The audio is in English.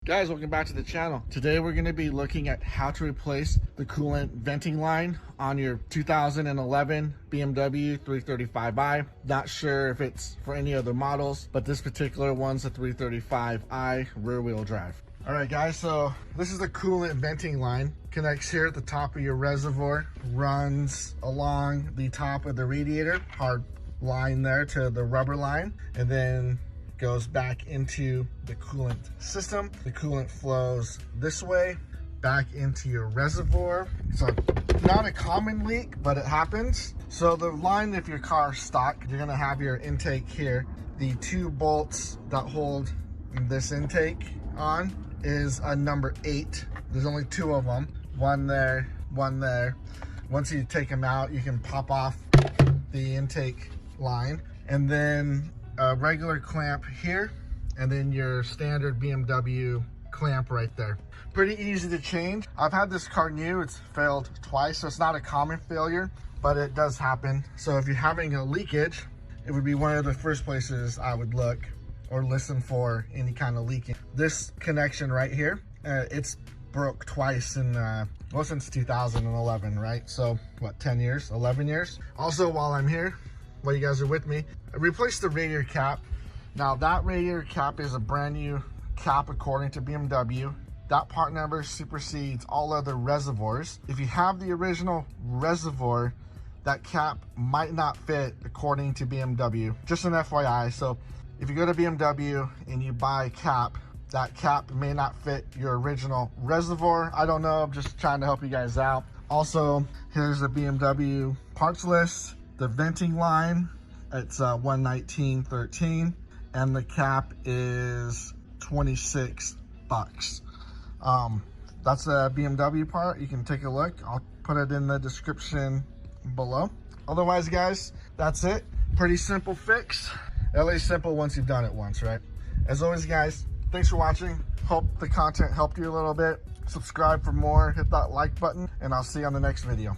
Guys, welcome back to the channel. Today we're going to be looking at how to replace the coolant venting line on your 2011 BMW 335i. Not sure if it's for any other models, but this particular one's a 335i rear wheel drive. All right guys, so this is the coolant venting line. Connects here at the top of your reservoir, runs along the top of the radiator, hard line there to the rubber line, and then goes back into the coolant system. The coolant flows this way back into your reservoir. So not a common leak, but it happens. So the line, if your car's stock, you're gonna have your intake here. The two bolts that hold this intake on is a number 8. There's only 2 of them, one there, one there. Once you take them out, you can pop off the intake line, and then a regular clamp here, and then your standard BMW clamp right there. Pretty easy to change. I've had this car new, it's failed twice, so it's not a common failure, but it does happen. So if you're having a leakage, it would be one of the first places I would look or listen for any kind of leaking. This connection right here, it's broke twice in well, since 2011, right? So what, 10 years, 11 years? Also, while I'm here, while you guys are with me, I replaced the radiator cap. Now that radiator cap is a brand new cap according to BMW. That part number supersedes all other reservoirs. If you have the original reservoir, that cap might not fit according to BMW. Just an FYI. So if you go to BMW and you buy a cap, that cap may not fit your original reservoir. I don't know, I'm just trying to help you guys out. Also, here's the BMW parts list. The venting line, it's $119.13, and the cap is $26. That's a BMW part. You can take a look. I'll put it in the description below. Otherwise, guys, that's it. Pretty simple fix. At least simple once you've done it once, right? As always, guys, thanks for watching. Hope the content helped you a little bit. Subscribe for more, hit that like button, and I'll see you on the next video.